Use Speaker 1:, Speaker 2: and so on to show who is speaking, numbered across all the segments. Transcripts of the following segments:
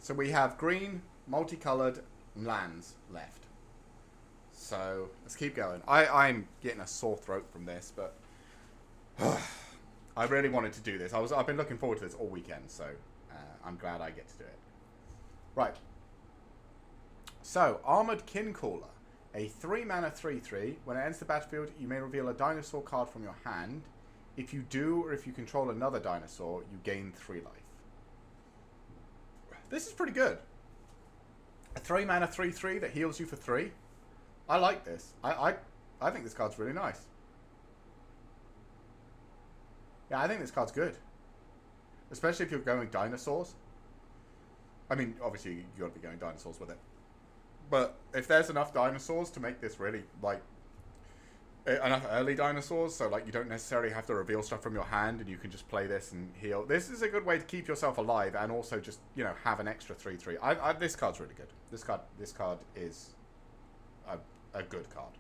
Speaker 1: So we have green, multicolored lands left. So let's keep going. I'm getting a sore throat from this, but I really wanted to do this. I've been looking forward to this all weekend, so I'm glad I get to do it. Right. So, Armored Kincaller. A 3-mana 3/3. When it enters the battlefield, you may reveal a dinosaur card from your hand. If you do, or if you control another dinosaur, you gain 3 life. This is pretty good. A 3-mana 3/3 that heals you for 3. I like this. I think this card's really nice. Yeah, I think this card's good. Especially if you're going dinosaurs. I mean, obviously, you got to be going dinosaurs with it. But if there's enough dinosaurs to make this really, like, enough early dinosaurs, so, like, you don't necessarily have to reveal stuff from your hand and you can just play this and heal. This is a good way to keep yourself alive and also just, you know, have an extra 3/3. This card's really good. This card is a good card.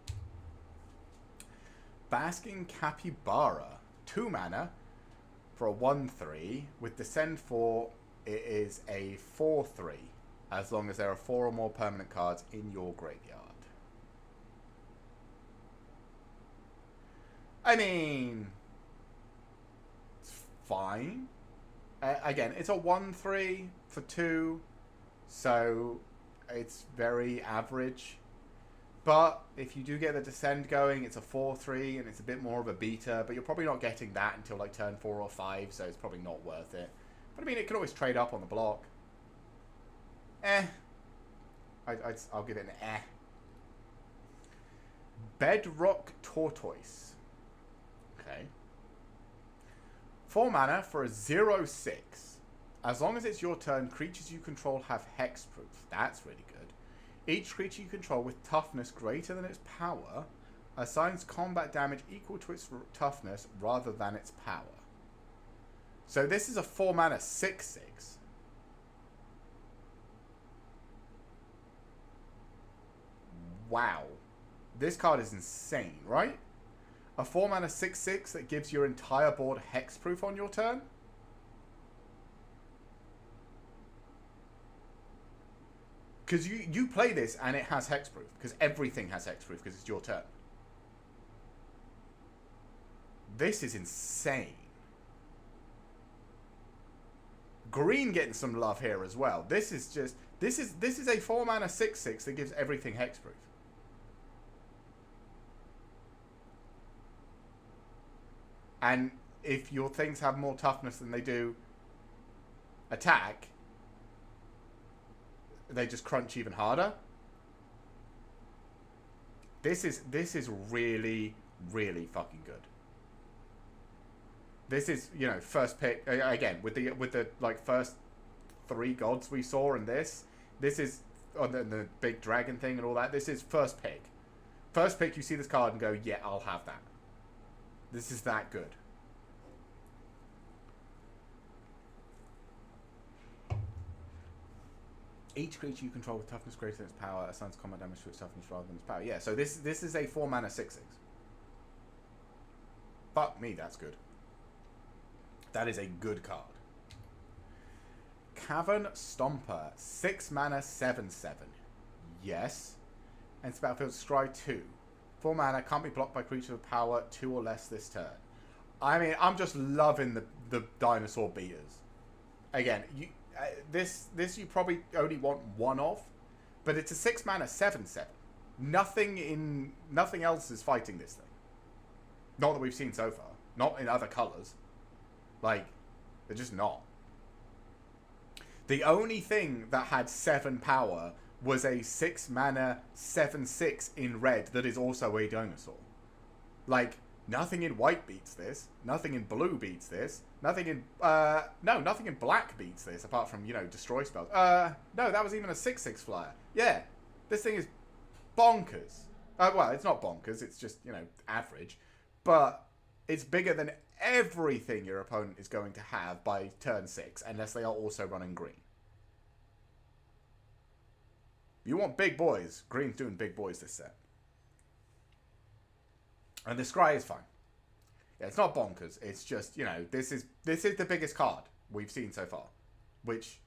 Speaker 1: Basking Capybara. 2 mana for a 1/3 with Descend 4. It is a 4/3 as long as there are 4 or more permanent cards in your graveyard. I mean, it's fine. Again, it's a 1/3 for 2, so it's very average. But if you do get the Descend going, it's a 4/3 and it's a bit more of a beta, but you're probably not getting that until like turn 4 or 5, so it's probably not worth it. But I mean, it can always trade up on the block. I'll give it an eh. Bedrock Tortoise. Okay. 4 mana for a 0/6. As long as it's your turn, creatures you control have hexproof. That's really good. Each creature you control with toughness greater than its power assigns combat damage equal to its toughness rather than its power. So this is a 4 mana 6/6. Wow. This card is insane, right? A 4 mana 6/6 that gives your entire board hexproof on your turn? Because you play this and it has hexproof. Because everything has hexproof because it's your turn. This is insane. Green getting some love here as well. This is a 4 mana 6/6 that gives everything hexproof. And if your things have more toughness than they do attack, they just crunch even harder. This is really, really fucking good. This is, you know, first pick again with the like first 3 gods we saw in this. This is on the big dragon thing and all that. This is first pick. First pick, you see this card and go, yeah, I'll have that. This is that good. Each creature you control with toughness greater than its power assigns combat damage to its toughness rather than its power. Yeah, so this is a 4 mana 6/6. Fuck me, that's good. That is a good card. Cavern Stomper. 6 mana 7/7. Yes. And it's battlefield scry 2. 4 mana, can't be blocked by creatures with power 2 or less this turn. I mean, I'm just loving the dinosaur beaters. Again, this you probably only want 1 of, but it's a 6 mana 7/7. Nothing else is fighting this thing. Not that we've seen so far. Not in other colours. Like, they're just not. The only thing that had 7 power was a 6 mana 7/6 in red that is also a dinosaur. Like, nothing in white beats this. Nothing in blue beats this. Nothing in nothing in black beats this, apart from, you know, destroy spells. No, that was even a 6/6 flyer. Yeah, this thing is bonkers. Well, it's not bonkers, it's just, you know, average. But it's bigger than everything your opponent is going to have by turn 6, unless they are also running green. You want big boys. Green's doing big boys this set. And the scry is fine. Yeah, it's not bonkers. It's just, you know, this is the biggest card we've seen so far. Which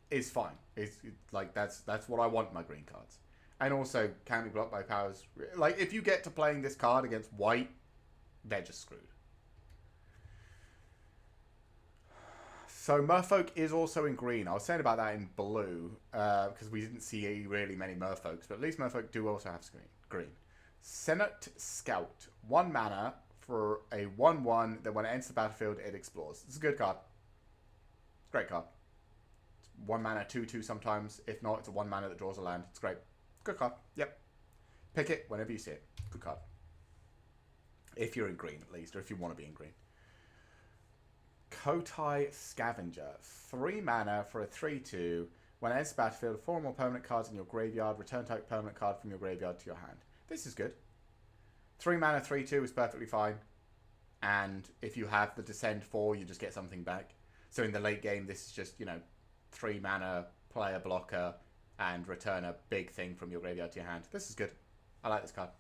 Speaker 1: is fine. It's like that's what I want in my green cards. And also can be blocked by powers. Like if you get to playing this card against white, they're just screwed. So Merfolk is also in green. I was saying about that in blue because we didn't see really many Merfolks, but at least Merfolk do also have green. Senate Scout, 1 mana for a 1/1 that when it enters the battlefield it explores. It's a good card. Great card. It's 1 mana 2/2 sometimes. If not, it's a 1 mana that draws a land. It's great. Good card. Yep. Pick it whenever you see it. Good card. If you're in green at least, or if you want to be in green. Kotai Scavenger, 3 mana for a 3/2. When it enters the battlefield, 4 more permanent cards in your graveyard. Return type permanent card from your graveyard to your hand. This is good. 3 mana 3/2 is perfectly fine. And if you have the Descend 4, you just get something back. So in the late game, this is just, 3 mana, play a blocker, and return a big thing from your graveyard to your hand. This is good. I like this card.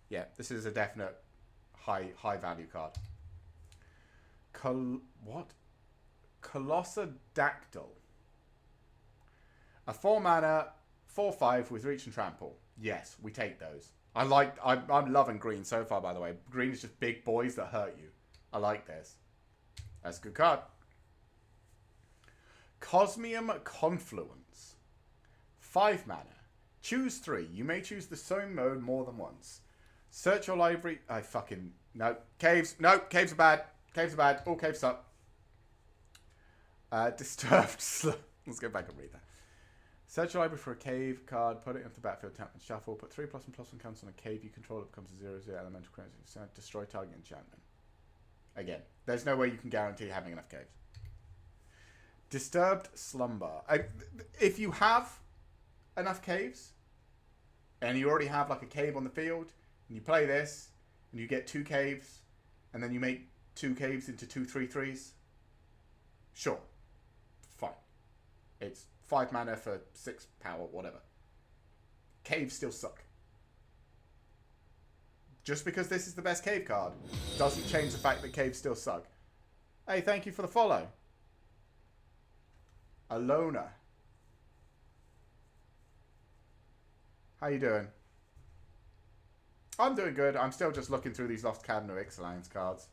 Speaker 1: Yeah, this is a definite high value card. What? Colossodactyl. A 4 mana, 4/5 with reach and trample. Yes, we take those. I'm loving green so far, by the way. Green is just big boys that hurt you. I like this. That's a good card. Cosmium Confluence. 5 mana. Choose 3. You may choose the sewing mode more than once. Search your library. No. Caves. No, caves are bad. Caves are bad. All caves suck. Disturbed. Let's go back and read that. Search your library for a cave card. Put it into the battlefield. Tap and shuffle. Put 3+1/+1 counts on a cave you control. It becomes a 0/0 elemental creature. Destroy target enchantment. Again, there's no way you can guarantee having enough caves. Disturbed Slumber. If you have enough caves, and you already have like a cave on the field, and you play this, and you get 2 caves, and then you make 2 caves into 2 3/3s, sure, fine. It's 5 mana for 6 power, whatever. Caves still suck. Just because this is the best cave card doesn't change the fact that caves still suck. Hey, thank you for the follow. Alona. How you doing? I'm doing good. I'm still just looking through these Lost Cabin of Ixalan cards.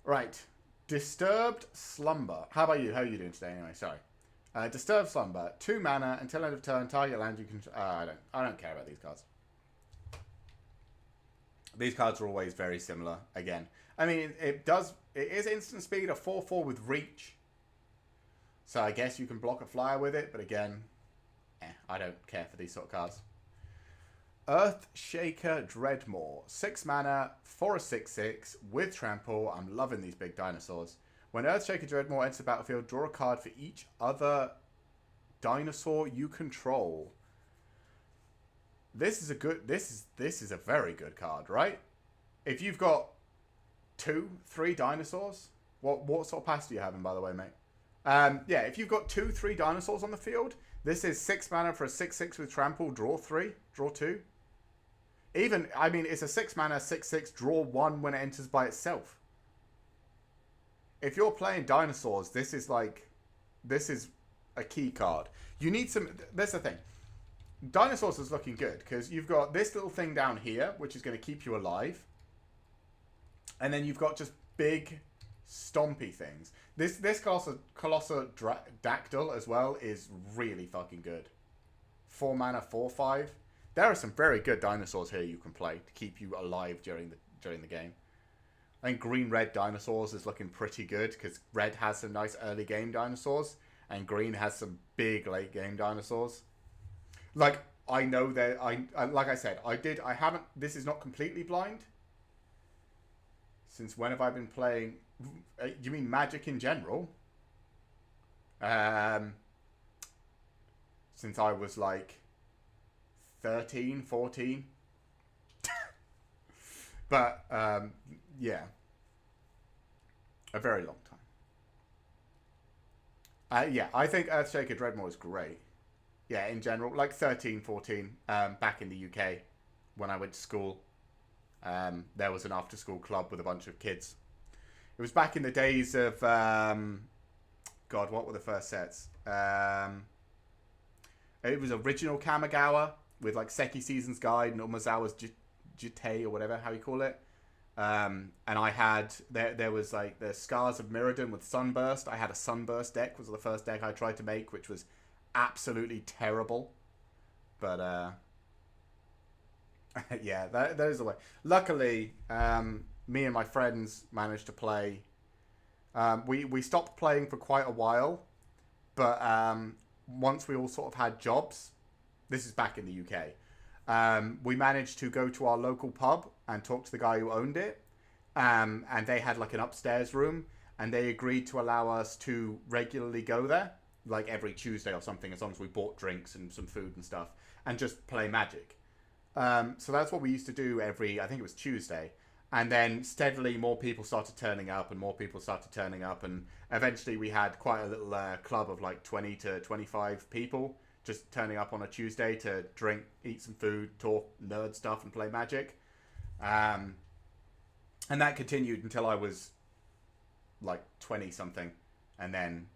Speaker 1: Right. Disturbed Slumber. How about you? How are you doing today anyway? Sorry. Disturbed Slumber. 2 mana until end of turn. Target land you can... I don't care about these cards. These cards are always very similar. Again. I mean, it is instant speed. A 4/4 with reach. So I guess you can block a flyer with it. But again... I don't care for these sort of cards. Earthshaker Dreadmaw. 6 mana for a 6/6 with trample. I'm loving these big dinosaurs. When Earthshaker Dreadmaw enters the battlefield, draw a card for each other dinosaur you control. This is a good. This is a very good card, right? If you've got 2, 3 dinosaurs, what sort of pass do you have in, by the way, mate? Yeah, if you've got 2, 3 dinosaurs on the field, this is 6 mana for a 6/6 with trample. Draw 3, draw 2. Even, I mean, it's a 6 mana 6/6 draw 1 when it enters by itself. If you're playing dinosaurs, this is a key card. You need some. That's the thing. Dinosaurs is looking good because you've got this little thing down here, which is going to keep you alive, and then you've got just big, stompy things. This Colossodactyl as well is really fucking good. 4 mana 4/5. There are some very good dinosaurs here you can play to keep you alive during the game. I think green-red dinosaurs is looking pretty good because red has some nice early game dinosaurs and green has some big late game dinosaurs. Like, I know that like I said, I haven't, this is not completely blind. Since when have I been playing? You mean Magic in general? Since I was like 13, 14. But, yeah. A very long time. Yeah, I think Earthshaker Dreadmaw is great. Yeah, in general. Like 13, 14. Back in the UK. When I went to school. There was an after-school club with a bunch of kids. It was back in the days of God, what were the first sets? It was original Kamigawa with like Seki Season's Guide and Umazawa's Jite or whatever, how you call it. And I had, there was like the Scars of Mirrodin with Sunburst. I had a Sunburst deck, was the first deck I tried to make, which was absolutely terrible. But, yeah, those are the way. Luckily, me and my friends managed to play. We stopped playing for quite a while, but once we all sort of had jobs, this is back in the UK, we managed to go to our local pub and talk to the guy who owned it. And they had like an upstairs room, and they agreed to allow us to regularly go there, like every Tuesday or something, as long as we bought drinks and some food and stuff, and just play Magic. So that's what we used to do every, I think it was Tuesday. And then steadily more people started turning up and more people started turning up. And eventually we had quite a little club of like 20 to 25 people just turning up on a Tuesday to drink, eat some food, talk nerd stuff and play Magic. And that continued until I was like 20 something. And then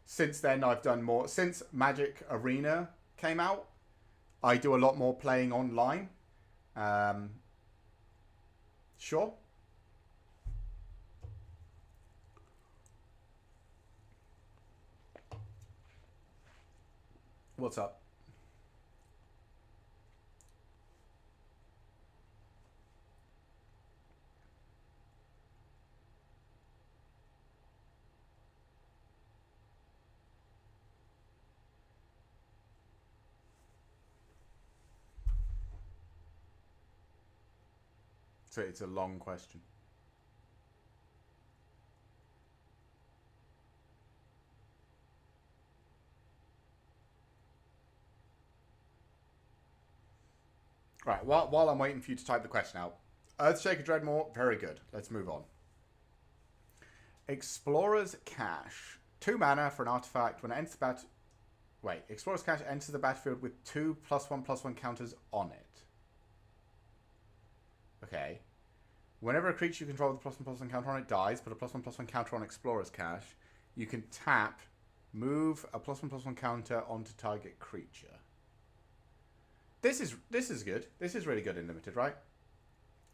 Speaker 1: since then I've done more. Since Magic Arena came out, I do a lot more playing online. Sure. What's up? So it's a long question. Right, while I'm waiting for you to type the question out. Earthshaker Dreadmore, very good. Let's move on. Explorer's Cache. 2 mana for an artifact. When it enters the Explorer's Cache enters the battlefield with 2 +1/+1 counters on it. Okay. Whenever a creature you control with a +1/+1 counter on it dies, put a +1/+1 counter on Explorer's Cache. You can tap, move a +1/+1 counter onto target creature. This is good. This is really good in Limited, right?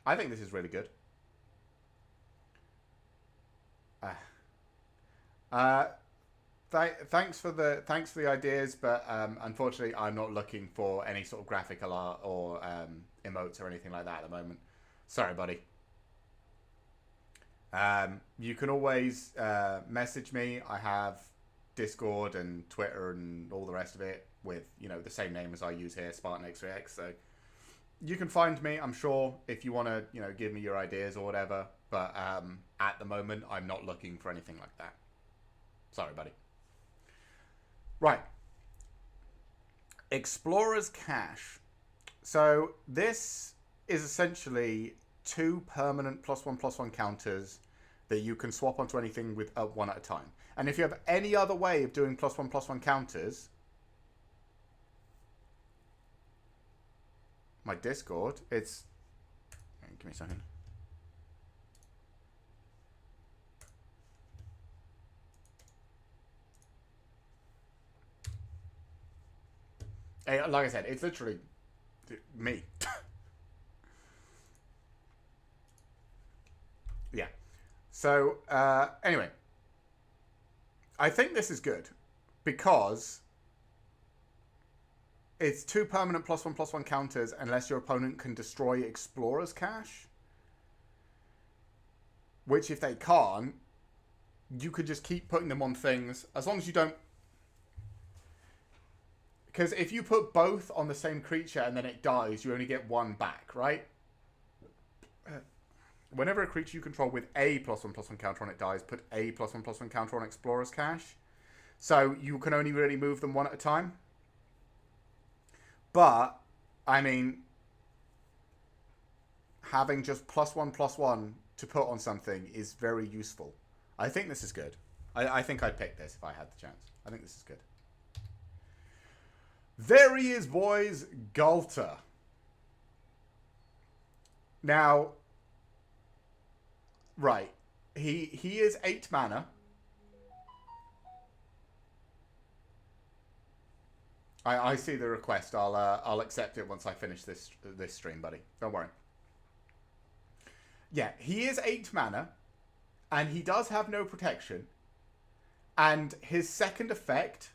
Speaker 1: I think this is really good. Thanks for the ideas, but unfortunately, I'm not looking for any sort of graphical art or emotes or anything like that at the moment. Sorry, buddy. You can always message me. I have Discord and Twitter and all the rest of it with, you know, the same name as I use here, SpartanX3X. So you can find me, I'm sure, if you want to, you know, give me your ideas or whatever. But at the moment, I'm not looking for anything like that. Sorry, buddy. Right. Explorer's Cache. So this is essentially 2 permanent +1/+1 counters that you can swap onto anything with 1 at a time. And if you have any other way of doing +1/+1 counters, my Discord, it's... Give me a second. Hey, like I said, it's literally me. Yeah. So, anyway. I think this is good because it's 2 permanent +1/+1 counters unless your opponent can destroy Explorer's Cache. Which, if they can't, you could just keep putting them on things as long as you don't. Because if you put both on the same creature and then it dies, you only get 1 back, right? Whenever a creature you control with a +1/+1 counter on it dies, put a +1/+1 counter on Explorer's Cache. So you can only really move them 1 at a time. But, I mean, having just +1/+1 to put on something is very useful. I think this is good. I think I'd pick this if I had the chance. I think this is good. There he is, boys. Galter. Now... Right. He is 8 mana. I see the request. I'll accept it once I finish this stream, buddy. Don't worry. Yeah, he is 8 mana, and he does have no protection. And his second effect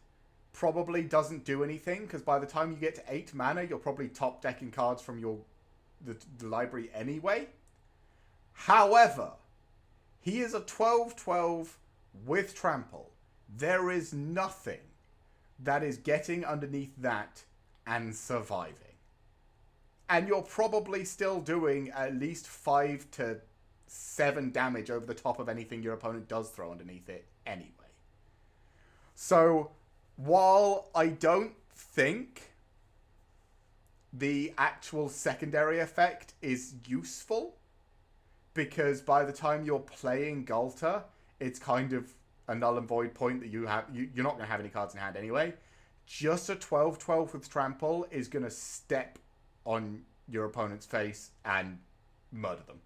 Speaker 1: probably doesn't do anything, because by the time you get to 8 mana, you're probably top decking cards from the library anyway. However, he is a 12/12 with trample. There is nothing that is getting underneath that and surviving. And you're probably still doing at least 5 to 7 damage over the top of anything your opponent does throw underneath it anyway. So, while I don't think the actual secondary effect is useful, because by the time you're playing Galta, it's kind of a null and void point that you're not going to have any cards in hand anyway. Just a 12/12 with trample is going to step on your opponent's face and murder them.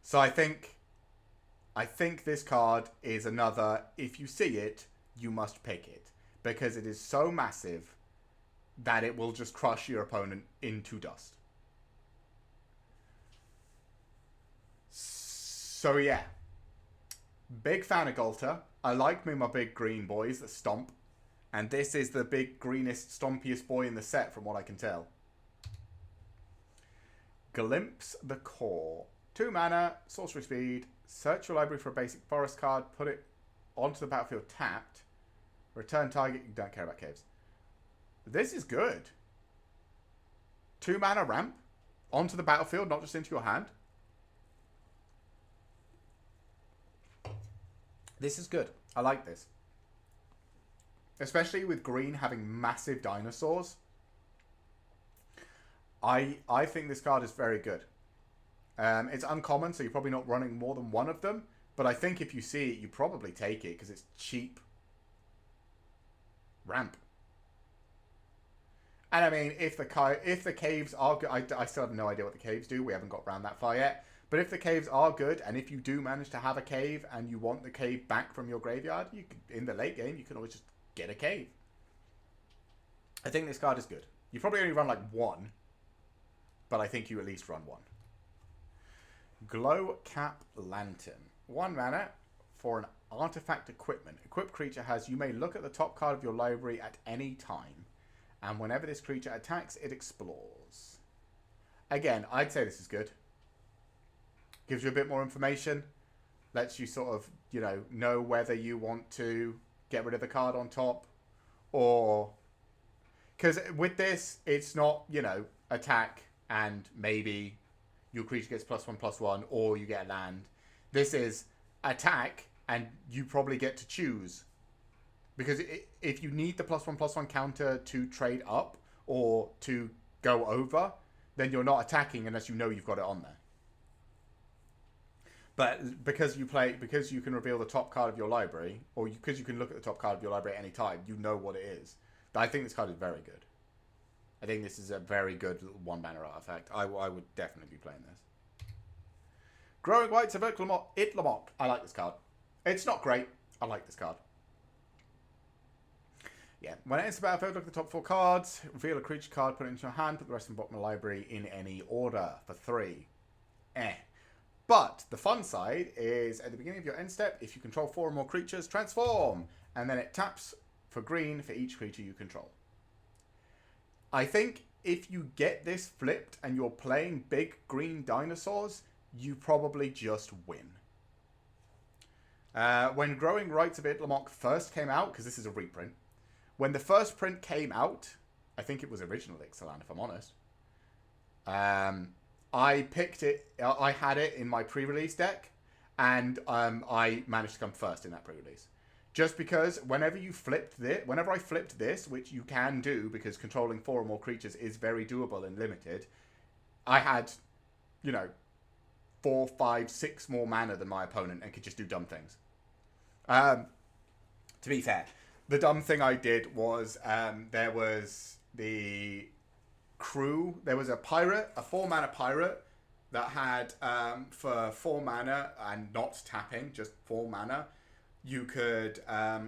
Speaker 1: So I think this card is another, if you see it, you must pick it, because it is so massive that it will just crush your opponent into dust. So yeah, big fan of Galta. I like me my big green boys that stomp, and this is the big greenest stompiest boy in the set from what I can tell. Glimpse the Core. 2 mana, sorcery speed, search your library for a basic forest card, put it onto the battlefield tapped, return target, you don't care about caves. This is good. 2 mana ramp, onto the battlefield, not just into your hand. This is good. I like this. Especially with green having massive dinosaurs. I think this card is very good. It's uncommon, so you're probably not running more than one of them. But I think if you see it, you probably take it because it's cheap. Ramp. And I mean, if the caves are good, I still have no idea what the caves do. We haven't got around that far yet. But if the caves are good, and if you do manage to have a cave and you want the cave back from your graveyard, you can, in the late game, you can always just get a cave. I think this card is good. You probably only run like 1, but I think you at least run 1. Glow Cap Lantern. 1 mana for an artifact equipment. Equipped creature has, you may look at the top card of your library at any time, and whenever this creature attacks, it explores. Again, I'd say this is good. Gives you a bit more information. Lets you sort of, know whether you want to get rid of the card on top. Or... because with this, it's not, attack and maybe your creature gets +1/+1 or you get a land. This is attack and you probably get to choose. Because if you need the +1/+1 counter to trade up or to go over, then you're not attacking unless you know you've got it on there. But because you can reveal the top card of your library, or because you can look at the top card of your library at any time, you know what it is. But I think this card is very good. I think this is a very good 1 mana artifact. I would definitely be playing this. Growing Whites of Itlamok. I like this card. It's not great. I like this card. Yeah. When it enters the battlefield, look at the top 4 cards. Reveal a creature card, put it into your hand, put the rest in the bottom of the library in any order for 3. But the fun side is at the beginning of your end step, if you control 4 or more creatures, transform. And then it taps for green for each creature you control. I think if you get this flipped and you're playing big green dinosaurs, you probably just win. When Growing Rights of Itlamok first came out, because this is a reprint, when the first print came out, I think it was original Ixalan, if I'm honest, I picked it, I had it in my pre-release deck, and I managed to come first in that pre-release. Just because whenever I flipped this, which you can do because controlling 4 or more creatures is very doable and limited, I had, 4, 5, 6 more mana than my opponent and could just do dumb things. To be fair, the dumb thing I did was there was the crew. There was a pirate, a 4 mana pirate that had for 4 mana and not tapping, just 4 mana. you could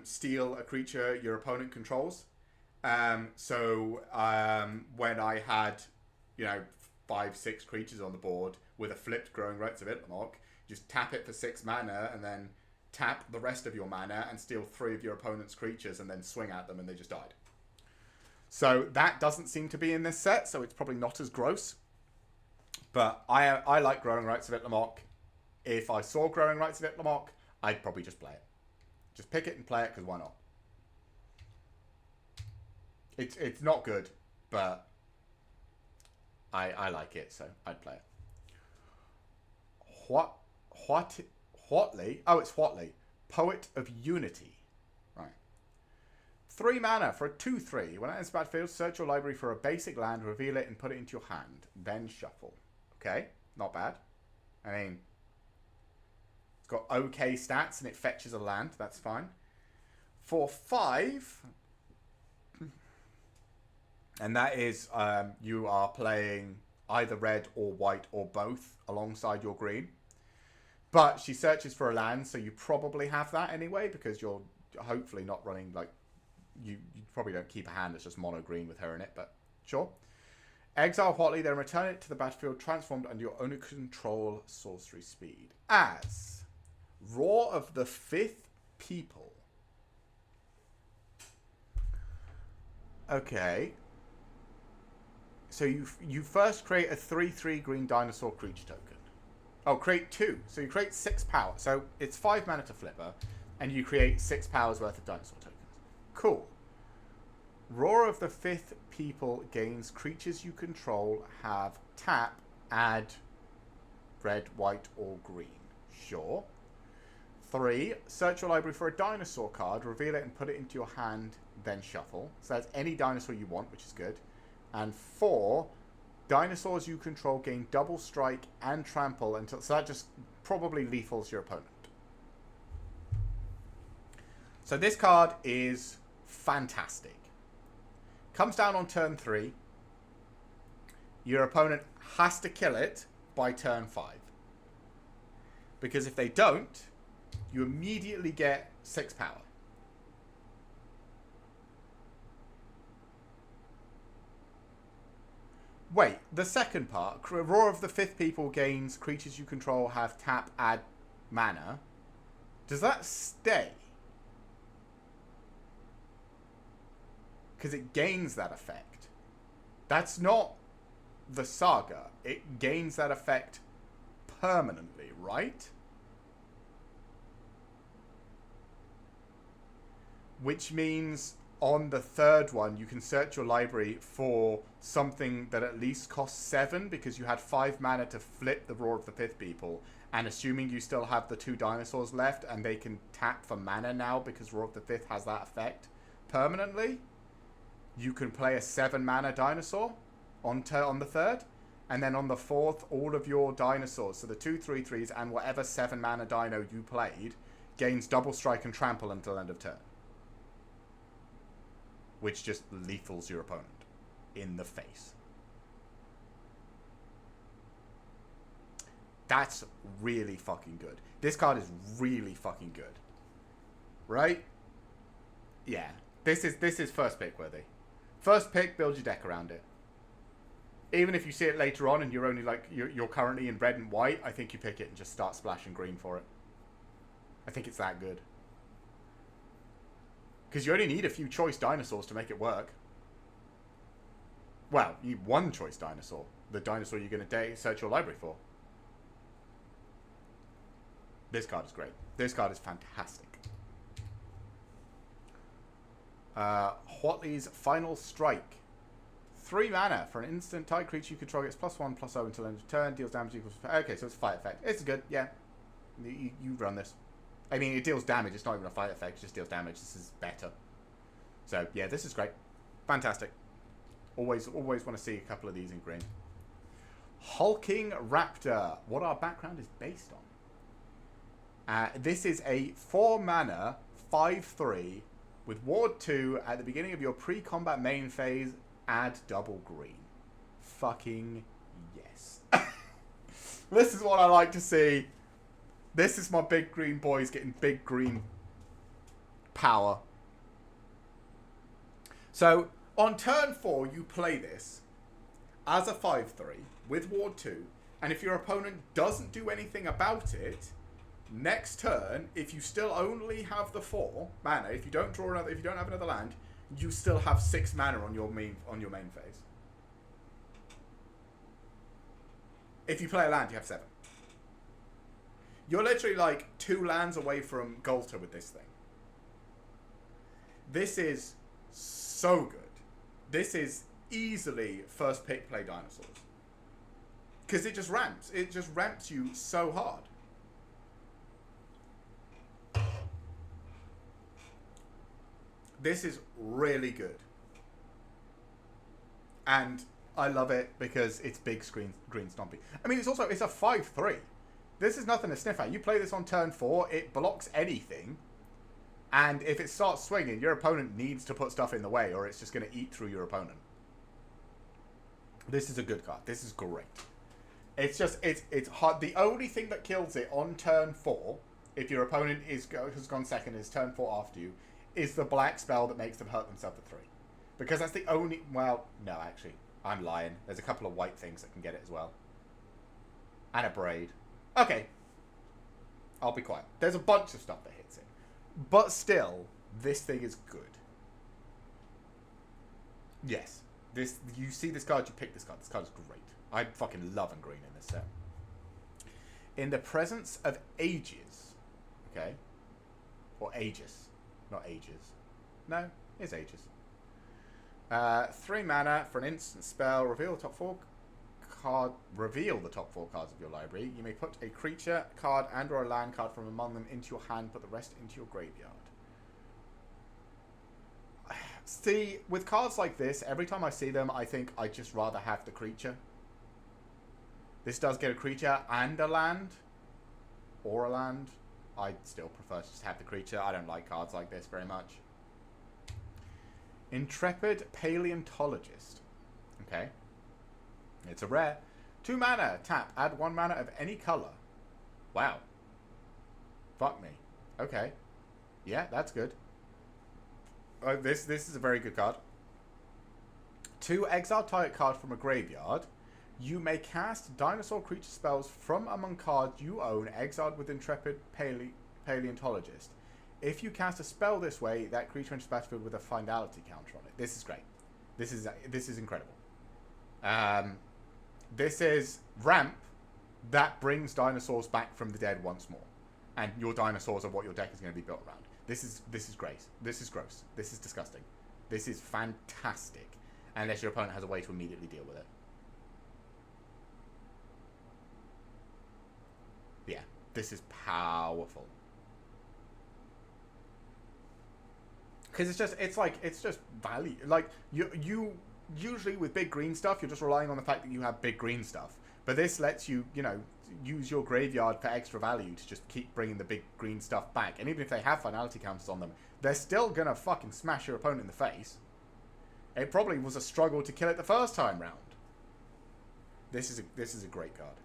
Speaker 1: steal a creature your opponent controls. When I had, 5, 6 creatures on the board with a flipped Growing Rites of Itlimoc, just tap it for 6 mana and then tap the rest of your mana and steal 3 of your opponent's creatures and then swing at them and they just died. So that doesn't seem to be in this set, so it's probably not as gross. But I like Growing Rites of Itlimoc. If I saw Growing Rites of Itlimoc, I'd probably just play it. Just pick it and play it, because why not? It's not good, but I like it, so I'd play it. Whatley? Oh, it's Whatley. Poet of Unity. Right. 3 mana for a 2/3. When it enters the battlefield, search your library for a basic land, reveal it, and put it into your hand. Then shuffle. Okay, not bad. I mean, it's got okay stats and it fetches a land. That's fine. For 5, and that is you are playing either red or white or both alongside your green. But she searches for a land, so you probably have that anyway, because you're hopefully not running, like, you probably don't keep a hand that's just mono green with her in it, but sure. Exile Whatley, then return it to the battlefield transformed under your own control sorcery speed. As Roar of the 5th People. Okay. So you first create a 3/3 green dinosaur creature token. Oh, create 2. So you create 6 power. So it's 5 mana to flip her, and you create 6 powers worth of dinosaur tokens. Cool. Roar of the 5th People gains creatures you control have tap, add red, white, or green. Sure. 3. Search your library for a dinosaur card, reveal it, and put it into your hand, then shuffle. So that's any dinosaur you want, which is good. And 4. Dinosaurs you control gain double strike and trample until, so that just probably lethals your opponent. So this card is fantastic. Comes down on turn 3. Your opponent has to kill it by turn 5. Because if they don't, you immediately get 6 power. Wait, the second part. Roar of the 5th People gains creatures you control have tap, add mana. Does that stay? Because it gains that effect. That's not the saga. It gains that effect permanently, right? Which means on the third one, you can search your library for something that at least costs 7, because you had 5 mana to flip the Roar of the 5th People. And assuming you still have the 2 dinosaurs left, and they can tap for mana now because Roar of the 5th has that effect permanently, you can play a 7 mana dinosaur on the third. And then on the 4th, all of your dinosaurs, so the 2 3/3s and whatever 7 mana dino you played, gains double strike and trample until end of turn. Which just lethals your opponent in the face. That's really fucking good. This card is really fucking good. Right? Yeah. This is first pick worthy. First pick, build your deck around it. Even if you see it later on and you're only like you're currently in red and white, I think you pick it and just start splashing green for it. I think it's that good. Because you only need a few choice dinosaurs to make it work. Well, you need one choice dinosaur. The dinosaur you're going to search your library for. This card is great. This card is fantastic. Whatley's Final Strike. 3 mana for an instant type creature you control gets +1/+0 until end of turn. Deals damage equals... Okay, so it's a fight effect. It's good, yeah. You run this. I mean, it deals damage. It's not even a fight effect. It just deals damage. This is better. So, yeah, this is great. Fantastic. Always want to see a couple of these in green. Hulking Raptor. What our background is based on. This is a 4 mana, 5/3, with Ward 2 at the beginning of your pre-combat main phase, add double green. Fucking yes. This is what I like to see. This is my big green boys getting big green Power. So, on turn 4, you play this as a 5-3 with Ward 2, and if your opponent doesn't do anything about it, next turn, if you still only have the 4 mana, if you don't have another land, you still have 6 mana on your main phase. If you play a land, you have 7. You're literally like 2 lands away from Golter with this thing. This is so good. This is easily first pick play Dinosaurs. Because it just ramps. It just ramps you so hard. This is really good. And I love it because it's big screen green stompy. I mean, it's a 5-3. This is nothing to sniff at. You play this on turn 4, it blocks anything. And if it starts swinging, your opponent needs to put stuff in the way or it's just going to eat through your opponent. This is a good card. This is great. It's just, it's hard. The only thing that kills it on turn 4, if your opponent has gone second, is turn 4 after you, is the black spell that makes them hurt themselves for 3. Because that's the only... Well, no, actually. I'm lying. There's a couple of white things that can get it as well. And a braid. Okay. I'll be quiet. There's a bunch of stuff that hits it. But still, this thing is good. Yes. You see this card, you pick this card. This card is great. I fucking love green in this set. In the presence of ages. Okay? Or aegis. Not ages. No, it's ages. 3 mana for an instant spell. Reveal the top 4 cards of your library. You may put a creature card and or a land card from among them into your hand. Put the rest into your graveyard. See, with cards like this, every time I see them, I think I'd just rather have the creature. This does get a creature and a land. Or a land. I'd still prefer to just have the creature. I don't like cards like this very much. Intrepid Paleontologist. Okay. It's a rare. 2 mana. Tap. Add 1 mana of any color. Wow. Fuck me. Okay. Yeah, that's good. This is a very good card. 2 exile target card from a graveyard. You may cast dinosaur creature spells from among cards you own exiled with Intrepid Paleontologist. If you cast a spell this way, that creature enters the battlefield with a finality counter on it. This is great. This is incredible. This is ramp that brings dinosaurs back from the dead once more, and your dinosaurs are what your deck is going to be built around. This is great. This is gross. This is disgusting. This is fantastic, unless your opponent has a way to immediately deal with it. Yeah, this is powerful. Because it's just value. Like, you usually with big green stuff, you're just relying on the fact that you have big green stuff. But this lets you, use your graveyard for extra value to just keep bringing the big green stuff back. And even if they have finality counters on them, they're still going to fucking smash your opponent in the face. It probably was a struggle to kill it the first time round. This is a great card.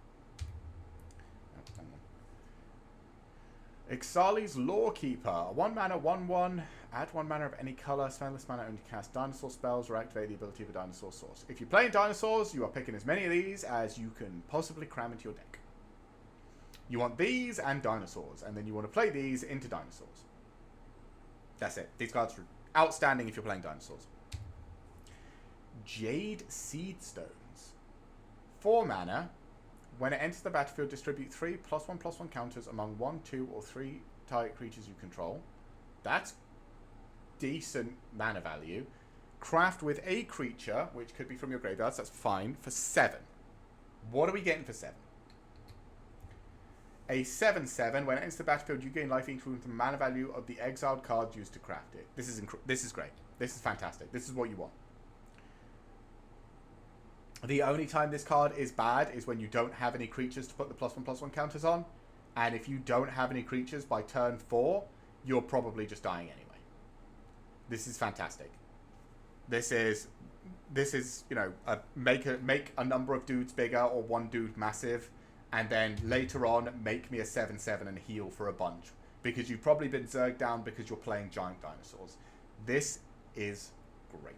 Speaker 1: Ixalan's Lawkeeper. 1 mana, 1/1. Add 1 mana of any color. Spend this mana only to cast dinosaur spells or activate the ability of a dinosaur source. If you're playing dinosaurs, you are picking as many of these as you can possibly cram into your deck. You want these and dinosaurs, and then you want to play these into dinosaurs. That's it. These cards are outstanding if you're playing dinosaurs. Jade Seedstones. 4 mana. When it enters the battlefield, distribute 3 +1/+1 counters among 1, 2, or 3 target creatures you control. That's decent mana value. Craft with a creature, which could be from your graveyards, that's fine, for 7. What are we getting for 7? A 7/7, when it enters the battlefield, you gain life equal to the mana value of the exiled cards used to craft it. This is great. This is fantastic. This is what you want. The only time this card is bad is when you don't have any creatures to put the +1/+1 counters on. And if you don't have any creatures by turn 4, you're probably just dying anyway. This is fantastic. This is make a number of dudes bigger or 1 dude massive, and then later on make me a 7/7 and heal for a bunch. because you've probably been zerged down because you're playing giant dinosaurs. This is great.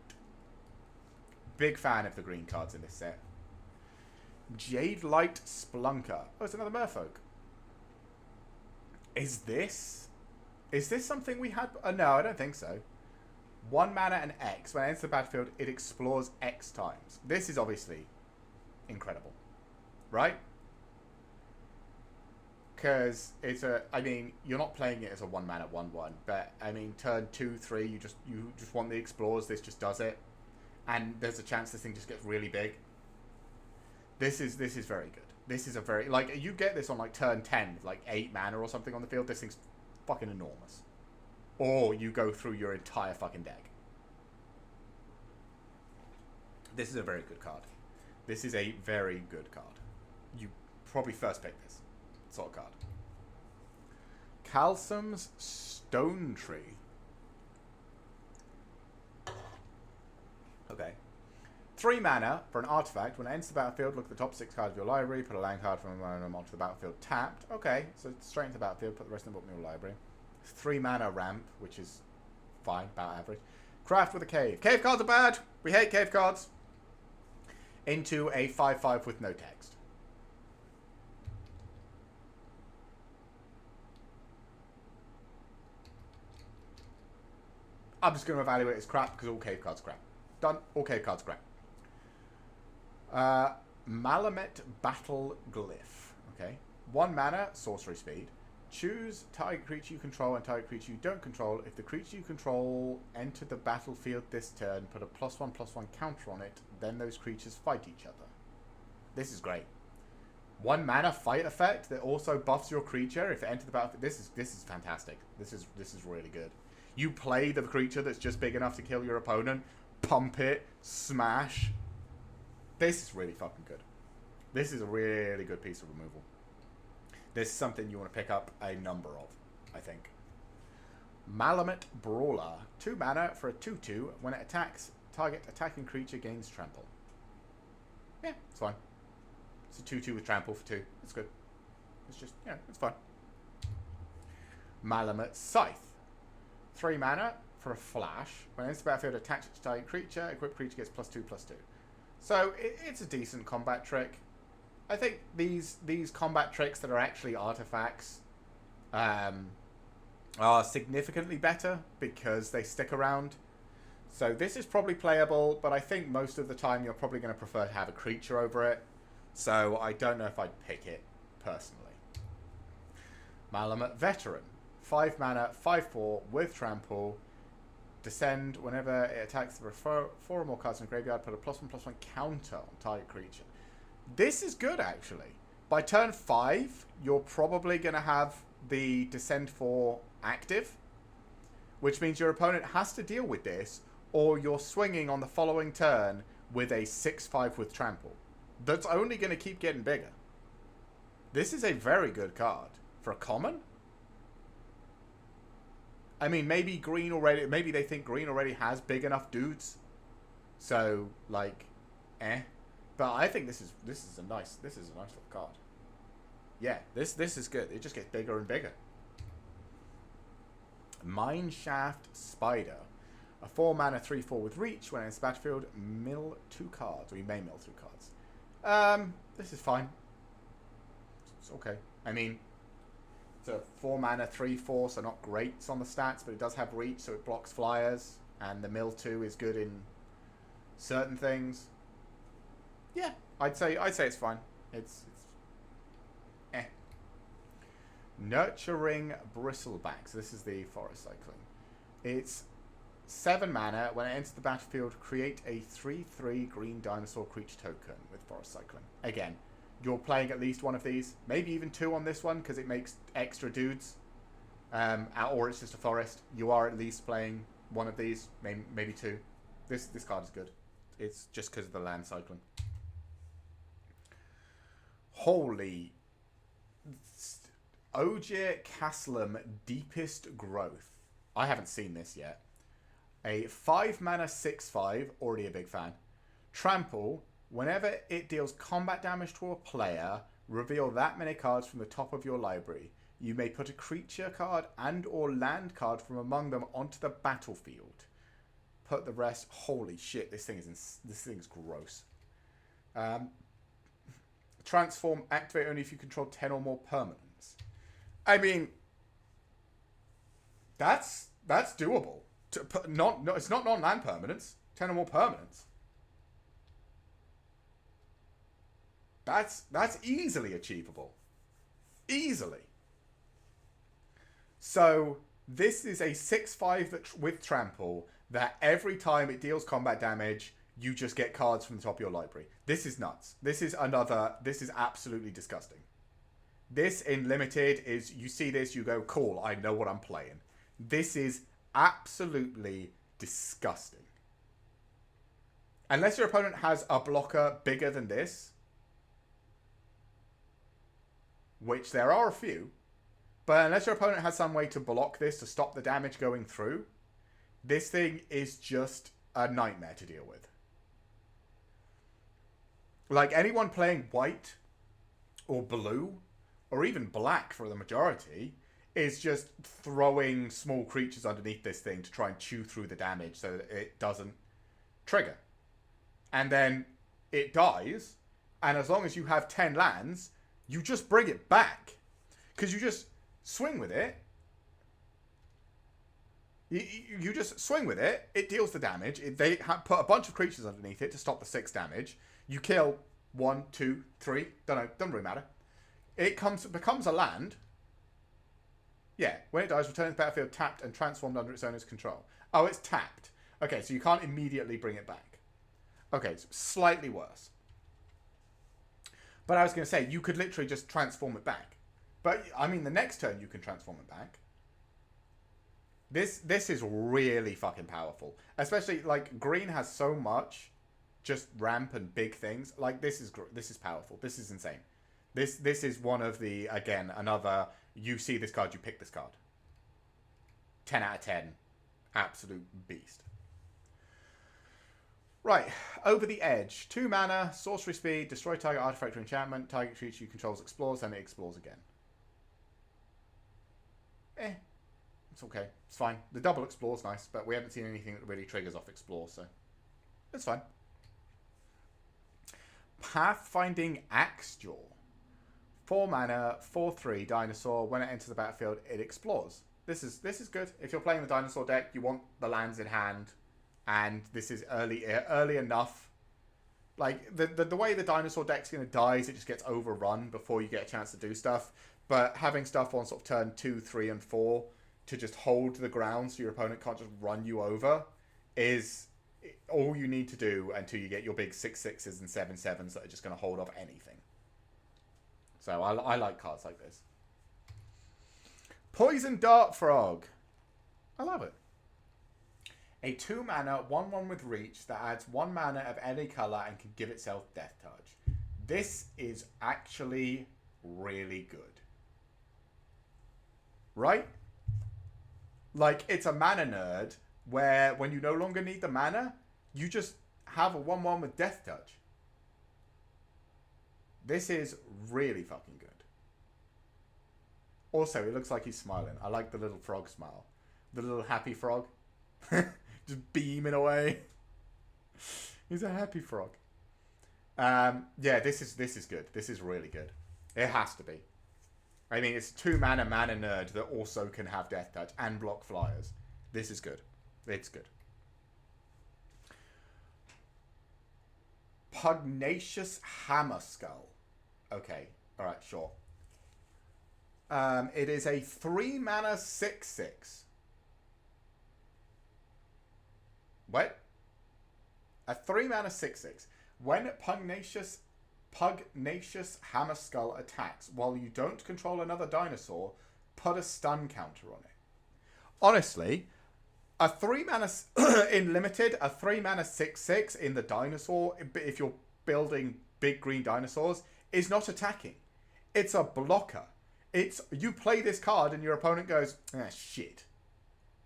Speaker 1: Big fan of the green cards in this set. Jade Light Splunker. Oh, it's another merfolk. Is this something we had? No, I don't think so. 1 mana and X. When it enters the battlefield, it explores X times. This is obviously incredible, right? Because it's a, I mean, you're not playing it as a 1 mana 1/1, but I mean, turn 2, 3, you just want the explores. This just does it, and there's a chance this thing just gets really big. This is very good. This is a very, like, you get this on like turn 10 with like 8 mana or something on the field. This thing's fucking enormous. Or you go through your entire fucking deck. This is a very good card. This is a very good card. You probably first pick this sort of card. Calsum's Stone Tree. Okay. 3 mana for an artifact. When it enters the battlefield, look at the top 6 cards of your library. Put a land card from one of them onto the battlefield tapped. Okay, so straight into the battlefield. Put the rest of them up in your library. 3 mana ramp, which is fine, about average. Craft with a cave. Cave cards are bad. We hate cave cards. Into a 5/5 with no text. I'm just going to evaluate it as crap because all cave cards are crap. Done. All cave cards are crap. Malamet Battle Glyph. Okay. 1 mana, sorcery speed. Choose target creature you control and target creature you don't control. If the creature you control entered the battlefield this turn, put a +1/+1 counter on it, then those creatures fight each other. This is great. 1 mana fight effect that also buffs your creature if it enters the battlefield. This is fantastic. This is really good. You play the creature that's just big enough to kill your opponent, pump it, smash. This is really fucking good. This is a really good piece of removal. This is something you want to pick up a number of, I think. Malamet Brawler. 2 mana for a 2/2. When it attacks, target attacking creature gains trample. Yeah, it's fine. It's a 2/2 with trample for 2. It's good. It's just, yeah, it's fine. Malamet Scythe. 3 mana for a flash. When it enters the battlefield, attach its target creature. Equipped creature gets +2/+2. So it's a decent combat trick. I think these combat tricks that are actually artifacts are significantly better because they stick around. So this is probably playable, but I think most of the time you're probably going to prefer to have a creature over it. So I don't know if I'd pick it personally. Malamet Veteran. 5 mana, 5/4 with trample. Descend whenever it attacks the 4 or more cards in the graveyard. Put a +1/+1 counter on target creature. This is good, actually. By turn 5, you're probably going to have the Descend 4 active, which means your opponent has to deal with this, or you're swinging on the following turn with a 6/5 with trample. That's only going to keep getting bigger. This is a very good card. For a common? I mean, maybe green already, maybe they think green already has big enough dudes. So, like, But I think this is a nice little card. Yeah, this is good. It just gets bigger and bigger. Mineshaft Spider. A 4 mana 3/4 with reach. When it's battlefield, mill 2 cards. Or you may mill 2 cards. This is fine. It's okay. I mean, it's a 4 mana 3/4, so not great on the stats, but it does have reach, so it blocks flyers. And the mill 2 is good in certain things. Yeah, I'd say it's fine. It's Nurturing Bristleback. So this is the forest cycling. It's 7 mana. When it enters the battlefield, create a 3/3 green dinosaur creature token with forest cycling. Again, you're playing at least one of these, maybe even 2 on this one because it makes extra dudes. Or it's just a forest. You are at least playing one of these, maybe 2. This card is good. It's just because of the land cycling. Holy. Ojir Caslam Deepest Growth. I haven't seen this yet. A 5 mana 6/5, already a big fan. Trample. Whenever it deals combat damage to a player, reveal that many cards from the top of your library. You may put a creature card and or land card from among them onto the battlefield. Put the rest... Holy shit, this thing is gross. Transform, activate only if you control 10 or more permanents. I mean, that's doable. It's not non-land permanents. 10 or more permanents. That's easily achievable. Easily. So this is a 6/5 with trample that every time it deals combat damage, you just get cards from the top of your library. This is nuts. This is absolutely disgusting. This in limited is, you see this, you go, cool, I know what I'm playing. This is absolutely disgusting. Unless your opponent has a blocker bigger than this, which there are a few, but unless your opponent has some way to block this to stop the damage going through, this thing is just a nightmare to deal with. Like, anyone playing white or blue, or even black for the majority, is just throwing small creatures underneath this thing to try and chew through the damage so that it doesn't trigger. And then it dies, and as long as you have 10 lands, you just bring it back. Because you just swing with it. You just swing with it. It deals the damage. They put a bunch of creatures underneath it to stop the 6 damage. You kill 1, 2, 3. Don't know. Doesn't really matter. It becomes a land. Yeah. When it dies, return to the battlefield tapped and transformed under its owner's control. Oh, it's tapped. Okay, so you can't immediately bring it back. Okay, so slightly worse. But I was going to say, you could literally just transform it back. But, I mean, the next turn you can transform it back. This is really fucking powerful. Especially, like, green has so much just ramp and big things. Like, this is powerful. This is insane. This is one of the, again, another, you see this card, you pick this card. 10 out of 10. Absolute beast. Right, Over the Edge. 2 mana, sorcery speed, destroy target artifact or enchantment, target creature you control explores, then it explores again. It's okay. It's fine. The double explore's nice, but we haven't seen anything that really triggers off explore, so it's fine. Pathfinding Axejaw. 4 mana, 4/3 dinosaur. When it enters the battlefield, it explores. This is good. If you're playing the dinosaur deck, you want the lands in hand. And this is early enough. Like, the way the dinosaur deck's going to die is it just gets overrun before you get a chance to do stuff. But having stuff on sort of turn 2, 3, and 4 to just hold the ground so your opponent can't just run you over is all you need to do until you get your big 6/6s and 7/7s that are just going to hold off anything. So I like cards like this. Poison Dart Frog. I love it. A 2 mana, 1/1 with reach that adds 1 mana of any color and can give itself Death Touch. This is actually really good. Right? Like, it's a mana nerd where when you no longer need the mana, you just have a 1/1 with Death Touch. This is really fucking good. Also, it looks like he's smiling. I like the little frog smile. The little happy frog. Just beaming away. He's a happy frog. Yeah, this is good. This is really good. It has to be. I mean, it's 2 mana nerd that also can have Death Touch and block flyers. This is good. It's good. Pugnacious Hammerskull. Okay. Alright, sure. It is a 3 mana 6/6. What? A 3 mana 6/6. When Pugnacious Hammerskull attacks, while you don't control another dinosaur, put a stun counter on it. Honestly, a 3 mana in limited, a 3 mana 6/6 in the dinosaur, if you're building big green dinosaurs, is not attacking. It's a blocker. It's, you play this card and your opponent goes, ah, shit.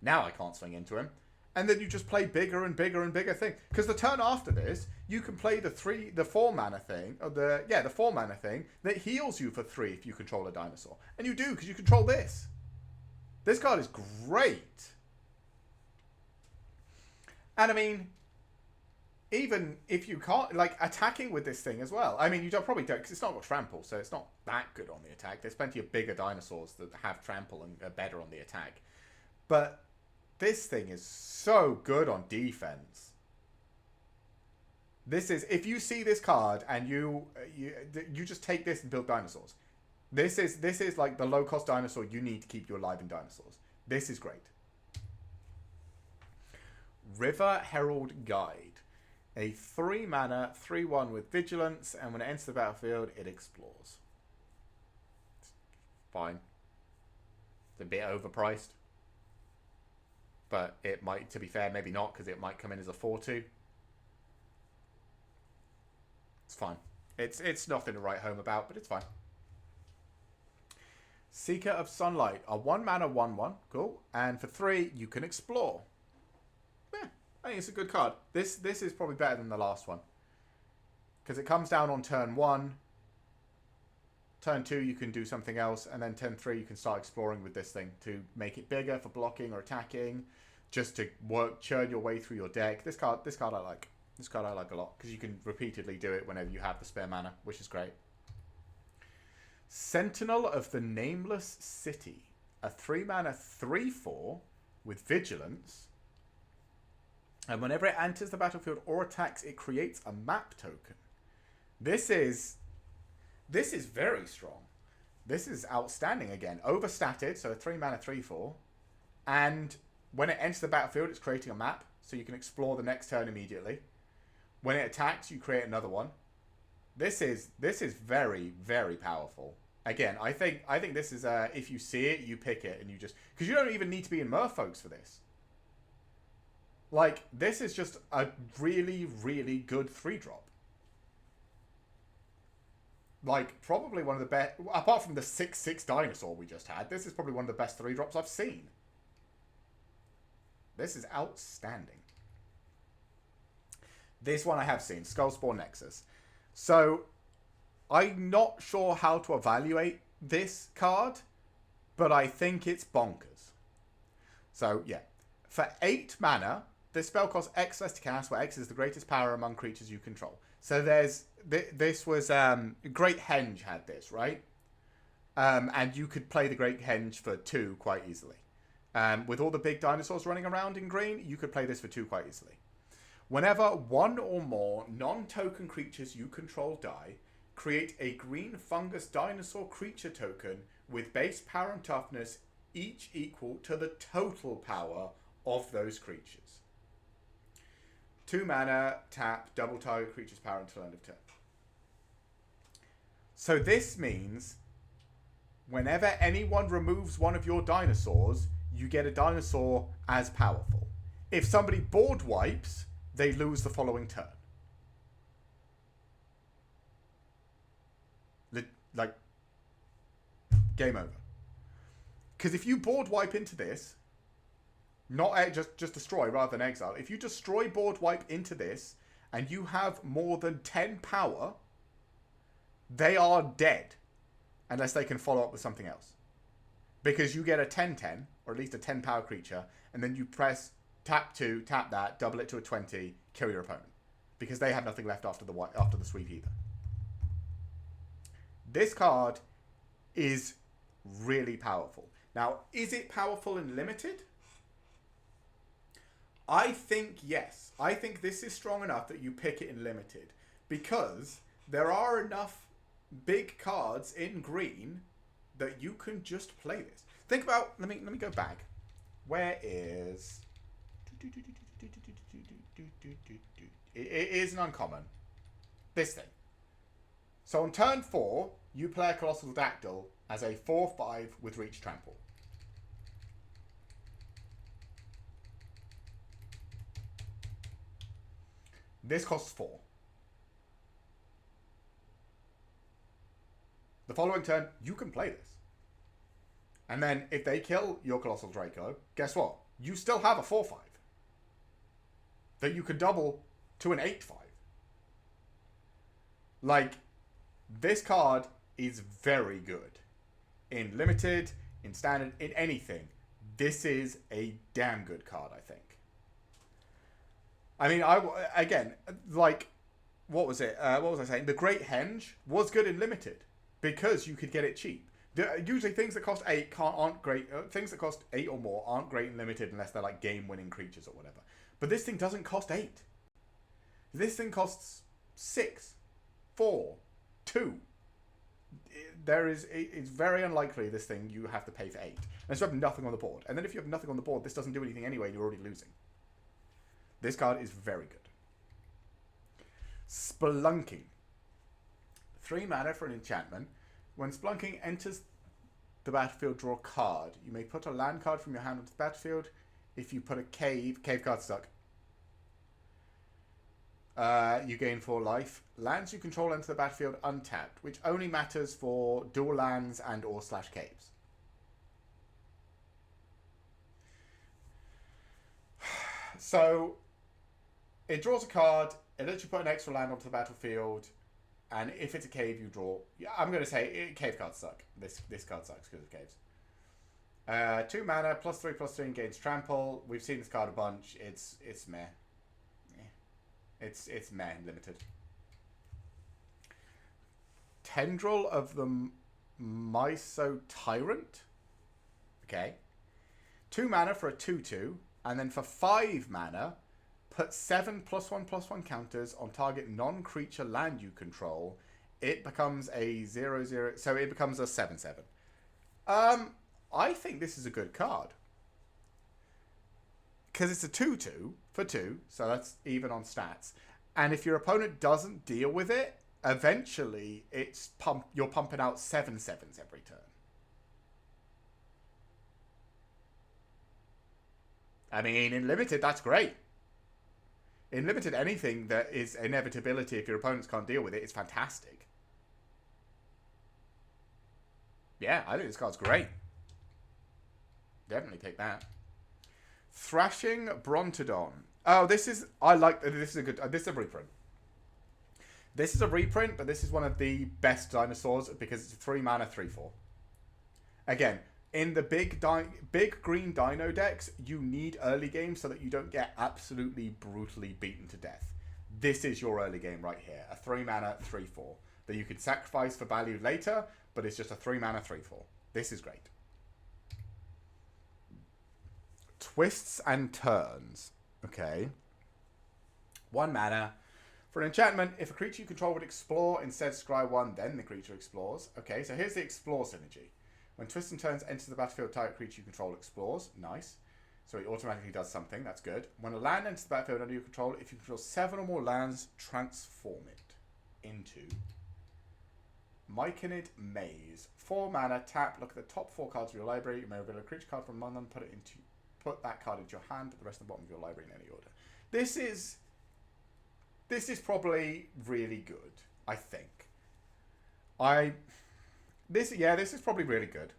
Speaker 1: Now I can't swing into him. And then you just play bigger and bigger and bigger thing. Because the turn after this, you can play the 4 mana thing, or the 4 mana thing that heals you for 3 if you control a dinosaur. And you do because you control this. This card is great. And I mean, even if you can't, like, attacking with this thing as well. I mean, you probably don't, because it's not got trample, so it's not that good on the attack. There's plenty of bigger dinosaurs that have trample and are better on the attack. But this thing is so good on defense. This is, if you see this card and you just take this and build dinosaurs. This is like the low cost dinosaur you need to keep you alive in dinosaurs. This is great. River Herald Guide. A 3 mana, 3/1 with vigilance, and when it enters the battlefield, it explores. It's fine. It's a bit overpriced. But it might, to be fair, maybe not, because it might come in as a 4/2. It's fine. It's nothing to write home about, but it's fine. Seeker of Sunlight. A 1 mana, 1/1. Cool. And for 3, you can explore. Yeah, I think it's a good card. This is probably better than the last one. Because it comes down on turn 1. Turn 2, you can do something else. And then turn 3, you can start exploring with this thing to make it bigger for blocking or attacking. Just to churn your way through your deck. This card I like. This card I like a lot. Because you can repeatedly do it whenever you have the spare mana. Which is great. Sentinel of the Nameless City. A 3 mana 3/4 with vigilance. And whenever it enters the battlefield or attacks, it creates a map token. This is very strong. This is outstanding again. Overstatted, so a 3 mana 3/4. And when it enters the battlefield, it's creating a map, so you can explore the next turn immediately. When it attacks, you create another one. This is very, very powerful. Again, I think this is if you see it, you pick it and you just, because you don't even need to be in Merfolks for this. Like, this is just a really, really good 3-drop. Like, probably one of the best, apart from the 6/6 dinosaur we just had, this is probably one of the best 3-drops I've seen. This is outstanding. This one I have seen, Skullspawn Nexus. So, I'm not sure how to evaluate this card, but I think it's bonkers. So, yeah. For 8 mana, this spell costs X less to cast, where X is the greatest power among creatures you control. So this was, Great Henge had this, right? And you could play the Great Henge for 2 quite easily. With all the big dinosaurs running around in green, you could play this for 2 quite easily. Whenever 1 or more non-token creatures you control die, create a green fungus dinosaur creature token with base power and toughness, each equal to the total power of those creatures. 2 mana, tap, double target creature's power until end of turn. So this means whenever anyone removes one of your dinosaurs, you get a dinosaur as powerful. If somebody board wipes, they lose the following turn. Like, game over. Because if you board wipe into this, not just destroy rather than exile. If you destroy board wipe into this and you have more than 10 power, they are dead unless they can follow up with something else. Because you get a 10/10, or at least a 10 power creature, and then you press tap 2, tap that, double it to a 20, kill your opponent. Because they have nothing left after the sweep either. This card is really powerful. Now, is it powerful in limited? I think yes. I think this is strong enough that you pick it in limited. Because there are enough big cards in green that you can just play this. Think about, let me go back. Where is... It is an uncommon. This thing. So on turn 4, you play a Colossal Dactyl as a 4/5 with Reach Trample. This costs 4. The following turn, you can play this. And then if they kill your Colossal Draco, guess what? You still have a 4/5. that you could double to an 8/5. Like, this card is very good. In limited, in standard, in anything. This is a damn good card, I think. I mean, again, like, what was it? What was I saying? The Great Henge was good in limited because you could get it cheap. Usually things that cost 8 aren't great. Things that cost 8 or more aren't great in limited unless they're like game-winning creatures or whatever. But this thing doesn't cost 8. This thing costs 6, 4, 2. It's very unlikely this thing you have to pay for 8. Unless you have nothing on the board. And then if you have nothing on the board, this doesn't do anything anyway, you're already losing. This card is very good. Spelunking. 3 mana for an enchantment. When Spelunking enters the battlefield, draw a card. You may put a land card from your hand onto the battlefield. If you put a cave cards suck. You gain 4 life. Lands you control enter the battlefield untapped, which only matters for dual lands and or / caves. So, it draws a card, it lets you put an extra land onto the battlefield, and if it's a cave, you draw... Yeah, I'm going to say cave cards suck. This card sucks because of caves. 2 mana, +3/+3 and gains trample. We've seen this card a bunch. It's meh. It's meh limited. Tendril of the Myso Tyrant. Okay. 2 mana for a 2/2, and then for 5 mana, put 7 +1/+1 counters on target non-creature land you control. It becomes a 0/0, so it becomes a 7/7. I think this is a good card. Because it's a 2/2 for 2, so that's even on stats. And if your opponent doesn't deal with it, eventually you're pumping out 7/7s every turn. I mean, in limited, that's great. In limited, anything that is inevitability if your opponents can't deal with it is fantastic. Yeah, I think this card's great. Definitely take that. Thrashing Brontodon. Oh, this is a good. This is a reprint. This is a reprint, but this is one of the best dinosaurs because it's a 3 mana 3/4. Again, in the big green dino decks, you need early game so that you don't get absolutely brutally beaten to death. This is your early game right here. A 3 mana 3/4 that you could sacrifice for value later, but it's just a 3 mana 3/4. This is great. Twists and Turns. Okay. 1 mana. For an enchantment, if a creature you control would explore, instead scry 1, then the creature explores. Okay, so here's the explore synergy. When Twists and Turns enter the battlefield, target creature you control explores. Nice. So it automatically does something. That's good. When a land enters the battlefield under your control, if you control 7 or more lands, transform it into Myconid Maze. 4 mana, tap, look at the top 4 cards of your library. You may reveal a creature card from among them, put that card into your hand, put the rest at the bottom of your library in any order. This is probably really good, I think. This is probably really good.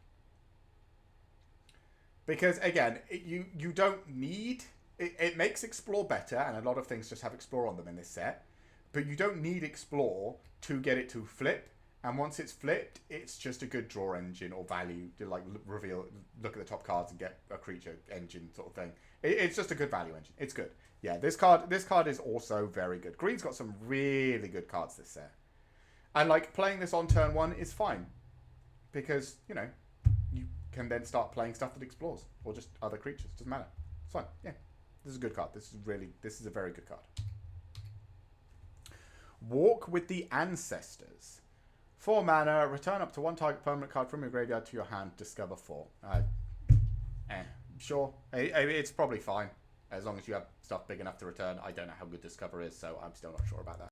Speaker 1: Because, again, you don't need... It makes Explore better, and a lot of things just have Explore on them in this set. But you don't need Explore to get it to flip. And once it's flipped, it's just a good draw engine or value to, like, reveal, look at the top cards and get a creature engine sort of thing. It's just a good value engine. It's good. Yeah, this card is also very good. Green's got some really good cards this set. And, like, playing this on turn 1 is fine. Because, you know, you can then start playing stuff that explores. Or just other creatures. Doesn't matter. It's fine. Yeah. This is a good card. This is a very good card. Walk with the Ancestors. 4 mana, return up to 1 target permanent card from your graveyard to your hand, discover 4. Sure. It's probably fine. As long as you have stuff big enough to return. I don't know how good Discover is, so I'm still not sure about that.